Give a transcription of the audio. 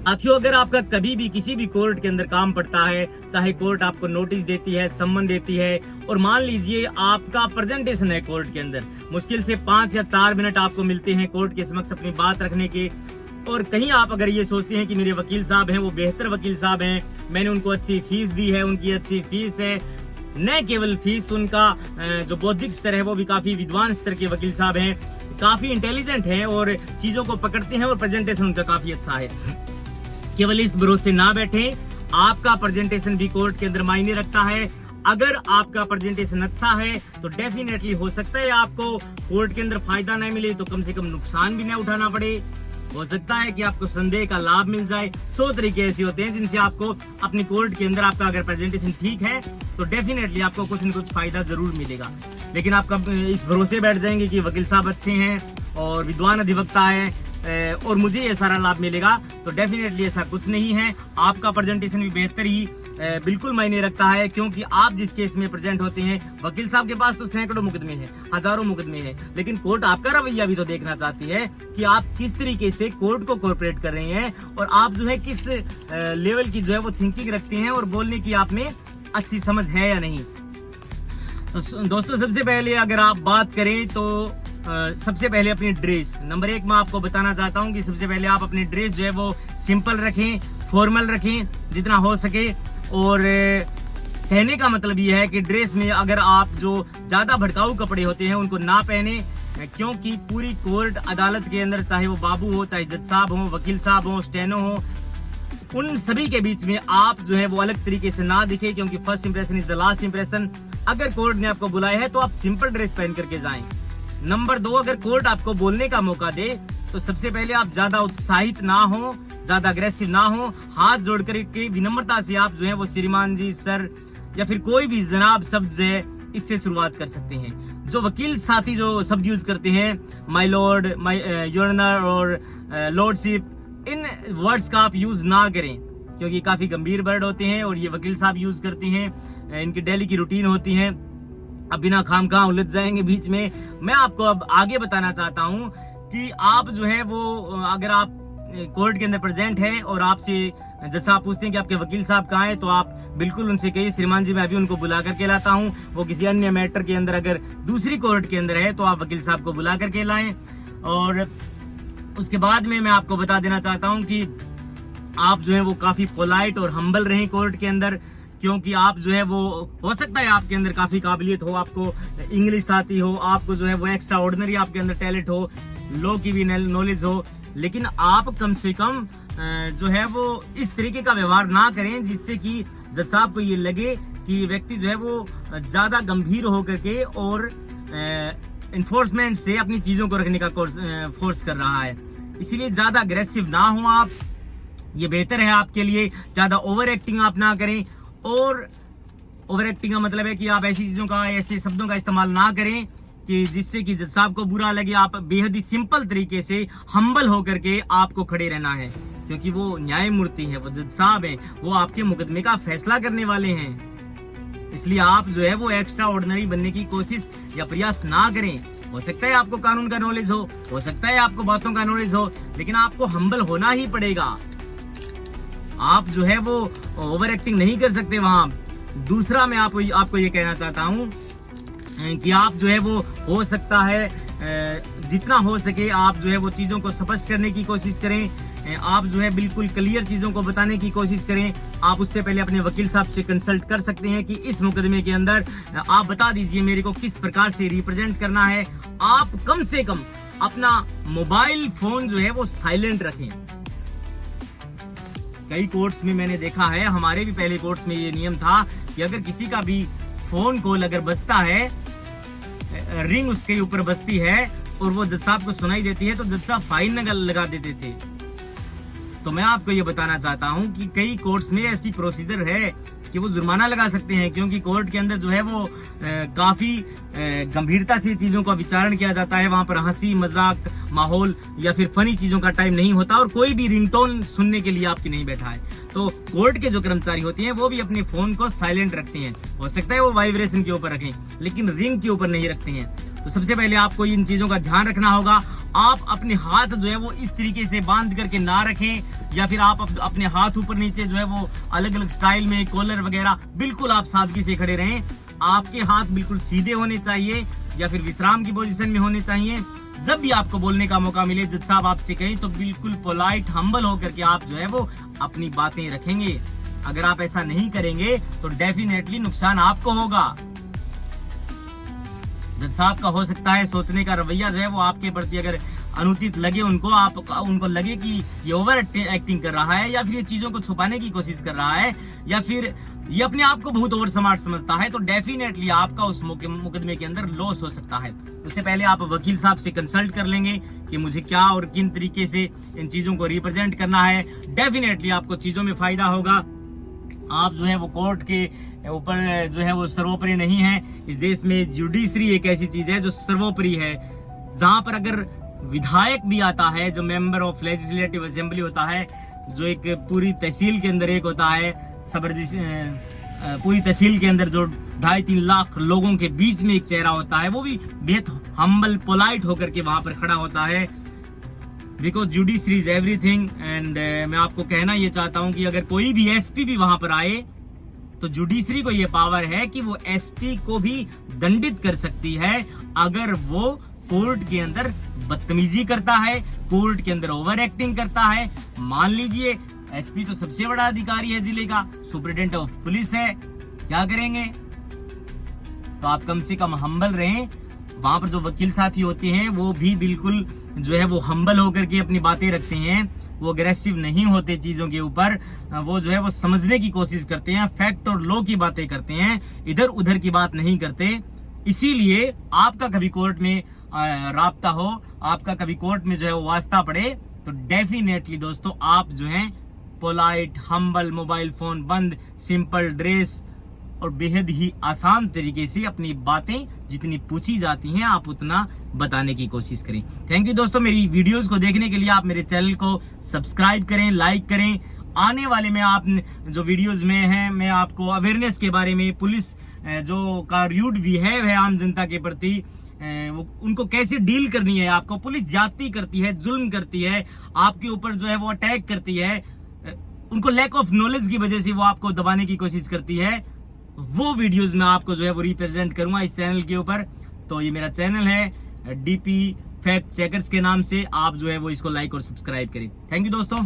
साथियों, अगर आपका कभी भी किसी भी कोर्ट के अंदर काम पड़ता है, चाहे कोर्ट आपको नोटिस देती है, सम्मन देती है, और मान लीजिए आपका प्रेजेंटेशन है कोर्ट के अंदर, मुश्किल से 5 या 4 मिनट आपको मिलते हैं कोर्ट के समक्ष अपनी बात रखने के, और कहीं आप अगर ये सोचते हैं कि मेरे वकील साहब हैं वो बेहतर वकील साहब हैं, मैंने उनको अच्छी फीस दी है, उनकी अच्छी फीस है, न केवल फीस, उनका जो बौद्धिक स्तर है वो भी काफी विद्वान स्तर के वकील साहब हैं, काफी इंटेलिजेंट हैं और चीजों को पकड़ते हैं और प्रेजेंटेशन उनका काफी अच्छा है, केवल इस भरोसे ना बैठे। आपका प्रेजेंटेशन भी कोर्ट के अंदर मायने रखता है। अगर आपका प्रेजेंटेशन अच्छा है तो डेफिनेटली हो सकता है आपको कोर्ट के अंदर फायदा न मिले तो कम से कम नुकसान भी न उठाना पड़े। हो सकता है कि आपको संदेह का लाभ मिल जाए। 100 तरीके ऐसे होते हैं जिनसे आपको अपनी कोर्ट के अंदर, आपका अगर प्रेजेंटेशन ठीक है तो डेफिनेटली आपको कुछ न कुछ फायदा जरूर मिलेगा। लेकिन आप कब इस भरोसे बैठ जाएंगे कि वकील साहब अच्छे हैं और विद्वान अधिवक्ता है और मुझे ये सारा लाभ मिलेगा, तो डेफिनेटली ऐसा कुछ नहीं है। आपका प्रेजेंटेशन भी बेहतर ही बिल्कुल मायने रखता है, क्योंकि आप जिस केस में प्रेजेंट होते हैं, वकील साहब के पास तो सैकड़ों मुकदमे हैं, हजारों मुकदमे हैं, लेकिन कोर्ट आपका रवैया भी तो देखना चाहती है कि आप किस तरीके से कोर्ट को कोऑपरेट कर रहे हैं और आप जो है किस लेवल की जो है वो थिंकिंग रखते हैं और बोलने की आप में अच्छी समझ है या नहीं। तो दोस्तों, सबसे पहले अगर आप बात करें तो सबसे पहले अपनी ड्रेस, नंबर 1 मैं आपको बताना चाहता हूं कि सबसे पहले आप अपनी ड्रेस जो है वो सिंपल रखें, फॉर्मल रखें जितना हो सके। और कहने का मतलब ये है कि ड्रेस में अगर आप जो ज्यादा भड़काऊ कपड़े होते हैं उनको ना पहने, क्योंकि पूरी कोर्ट अदालत के अंदर, चाहे वो बाबू हो, चाहे जज साहब हो, वकील साहब हो, स्टेनो हो, उन सभी के बीच में आप जो है वो अलग तरीके से ना दिखे, क्योंकि first impression is the last impression. अगर कोर्ट ने आपको बुलाया है तो आप सिंपल ड्रेस पहन करके जाएं। नंबर 2, अगर कोर्ट आपको बोलने का मौका दे तो सबसे पहले आप ज्यादा उत्साहित ना हो, ज्यादा अग्रेसिव ना हो, हाथ जोड़ कर के विनम्रता से आप जो है वो श्रीमान जी, सर या फिर कोई भी जनाब शब्द है इससे शुरुआत कर सकते हैं। जो वकील साथी जो शब्द यूज करते हैं, my lord, my your honour और लॉर्डशिप, इन वर्ड्स का आप यूज ना करें, क्योंकि काफी गंभीर वर्ड होते हैं और ये वकील साहब यूज करते हैं, इनकी डेली की रूटीन होती है। अब बिना खामखा उलझ जाएंगे बीच में। मैं आपको अब आगे बताना चाहता हूं कि आप जो है वो, अगर आप कोर्ट के अंदर प्रेजेंट हैं और आपसे जैसा आप पूछते हैं कि आपके वकील साहब कहाँ हैं, तो आप बिल्कुल उनसे कहिए, श्रीमान जी मैं अभी उनको बुला करके लाता हूं। वो किसी अन्य मैटर के अंदर अगर दूसरी कोर्ट के अंदर है तो आप वकील साहब को बुला करके लाएं। और उसके बाद में मैं आपको बता देना चाहता हूं कि आप जो है वो काफी पोलाइट और हम्बल रहें कोर्ट के अंदर, क्योंकि आप जो है वो, हो सकता है आपके अंदर काफी काबिलियत हो, आपको इंग्लिश आती हो, आपको जो है वो एक्स्ट्रा ऑर्डिनरी आपके अंदर टैलेंट हो, लॉ की भी नॉलेज हो, लेकिन आप कम से कम जो है वो इस तरीके का व्यवहार ना करें जिससे कि जज साहब को ये लगे कि व्यक्ति जो है वो ज्यादा गंभीर होकर के और इन्फोर्समेंट से अपनी चीजों को रखने का फोर्स कर रहा है। इसीलिए ज्यादा अग्रेसिव ना हो आप, ये बेहतर है आपके लिए। ज्यादा ओवर एक्टिंग आप ना करें, और ओवर एक्टिंग का मतलब है कि आप ऐसी चीजों का, ऐसे शब्दों का इस्तेमाल ना करें कि जिससे कि जज साहब को बुरा लगे। आप बेहद ही सिंपल तरीके से हम्बल होकर के आपको खड़े रहना है, क्योंकि वो न्यायमूर्ति है, वो जज साहब है, वो आपके मुकदमे का फैसला करने वाले हैं। इसलिए आप जो है वो एक्स्ट्रा ऑर्डिनरी बनने की कोशिश या प्रयास ना करें। हो सकता है आपको कानून का नॉलेज हो सकता है आपको बातों का नॉलेज हो, लेकिन आपको हम्बल होना ही पड़ेगा। आप जो है वो ओवर एक्टिंग नहीं कर सकते वहां। दूसरा मैं आपको ये कहना चाहता हूं कि आप जो है वो, हो सकता है जितना हो सके आप जो है वो चीजों को स्पष्ट करने की कोशिश करें। आप जो है बिल्कुल क्लियर चीजों को बताने की कोशिश करें। आप उससे पहले अपने वकील साहब से कंसल्ट कर सकते हैं कि इस मुकदमे के अंदर आप बता दीजिए मेरे को किस प्रकार से रिप्रेजेंट करना है। आप कम से कम अपना मोबाइल फोन जो है वो साइलेंट रखें। कई कोर्ट्स में मैंने देखा है, हमारे भी पहले कोर्ट्स में ये नियम था कि अगर किसी का भी फोन कॉल अगर बजता है, रिंग उसके ऊपर बजती है और वो जज साहब को सुनाई देती है, तो जज साहब फाइन लगा देते थे। तो मैं आपको ये बताना चाहता हूं कि कई कोर्ट्स में ऐसी प्रोसीजर है कि वो जुर्माना लगा सकते हैं, क्योंकि कोर्ट के अंदर जो है वो काफी गंभीरता से चीजों का विचारण किया जाता है। वहां पर हंसी मजाक माहौल या फिर फनी चीजों का टाइम नहीं होता, और कोई भी रिंगटोन सुनने के लिए आपकी नहीं बैठा है। तो कोर्ट के जो कर्मचारी होते हैं वो भी अपने फोन को साइलेंट रखते हैं। हो सकता है वो वाइब्रेशन के ऊपर रखें, लेकिन रिंग के ऊपर नहीं रखते हैं। तो सबसे पहले आपको इन चीजों का ध्यान रखना होगा। आप अपने हाथ जो है वो इस तरीके से बांध करके ना रखें या फिर आप अपने हाथ ऊपर नीचे जो है वो अलग अलग स्टाइल में कॉलर वगैरह, बिल्कुल आप सादगी से खड़े रहें। आपके हाथ बिल्कुल सीधे होने चाहिए या फिर विश्राम की पोजीशन में होने चाहिए। जब भी आपको बोलने का मौका मिले, जज साहब आपसे कहें, तो बिल्कुल पोलाइट हम्बल होकर के आप जो है वो अपनी बातें रखेंगे। अगर आप ऐसा नहीं करेंगे तो डेफिनेटली नुकसान आपको होगा। जज साहब का हो सकता है सोचने का रवैया जो है वो आपके प्रति अगर अनुचित लगे, उनको लगे कि ये ओवर एक्टिंग कर रहा है, या फिर ये चीजों को छुपाने की कोशिश कर रहा है, या फिर ये अपने आप को बहुत ओवर स्मार्ट समझता है, तो डेफिनेटली आपका उस मुकदमे के अंदर लॉस हो सकता है। उससे पहले आप वकील साहब से कंसल्ट कर लेंगे कि मुझे क्या और किन तरीके से इन चीजों को रिप्रेजेंट करना है। डेफिनेटली आपको चीजों में फायदा होगा। आप जो है वो कोर्ट के ऊपर जो है वो सर्वोपरि नहीं है। इस देश में जुडिशरी एक ऐसी चीज है जो सर्वोपरि है, जहां पर अगर विधायक भी आता है, जो मेंबर ऑफ लेजिस्लेटिव असेंबली होता है, जो एक पूरी तहसील के अंदर एक होता है, पूरी तहसील के अंदर जो 2.5-3 लाख लोगों के बीच में एक चेहरा होता है, वो भी बेहद हम्बल पोलाइट होकर के वहां पर खड़ा होता है। Because judiciary is everything. And मैं आपको कहना ये चाहता हूं कि अगर कोई भी एसपी भी वहां पर आए तो जुडिशरी को ये पावर है कि वो एसपी को भी दंडित कर सकती है अगर वो कोर्ट के अंदर बदतमीजी करता है, कोर्ट के अंदर ओवर एक्टिंग करता है। मान लीजिए एसपी तो सबसे बड़ा अधिकारी है जिले का, सुपरिटेंडेंट ऑफ पुलिस है, क्या करेंगे? तो आप कम से कम हम्बल रहें। वहां पर जो वकील साथी होते हैं वो भी बिल्कुल जो है वो हम्बल होकर के अपनी बातें रखते हैं, वो अग्रेसिव नहीं होते चीजों के ऊपर, वो जो है वो समझने की कोशिश करते हैं, फैक्ट और लॉ की बातें करते हैं, इधर उधर की बात नहीं करते। इसीलिए आपका कभी कोर्ट में राब्ता हो, आपका कभी कोर्ट में जो है वो वास्ता पड़े, तो डेफिनेटली दोस्तों आप जो है पोलाइट, हम्बल, मोबाइल फोन बंद, सिंपल ड्रेस और बेहद ही आसान तरीके से अपनी बातें जितनी पूछी जाती हैं आप उतना बताने की कोशिश करें। थैंक यू दोस्तों, मेरी वीडियोस को देखने के लिए आप मेरे चैनल को सब्सक्राइब करें, लाइक करें। आने वाले में आप जो वीडियोस में हैं, मैं आपको अवेयरनेस के बारे में, पुलिस जो का रूड बिहेव है आम जनता के प्रति, उनको कैसे डील करनी है, आपको पुलिस ज्यादती करती है, जुल्म करती है, आपके ऊपर जो है वो अटैक करती है, उनको लैक ऑफ नॉलेज की वजह से वो आपको दबाने की कोशिश करती है, वो वीडियोस में आपको जो है वो रिप्रेजेंट करूंगा इस चैनल के ऊपर। तो ये मेरा चैनल है डीपी फैक्ट चेकर्स के नाम से, आप जो है वो इसको लाइक और सब्सक्राइब करें। थैंक यू दोस्तों।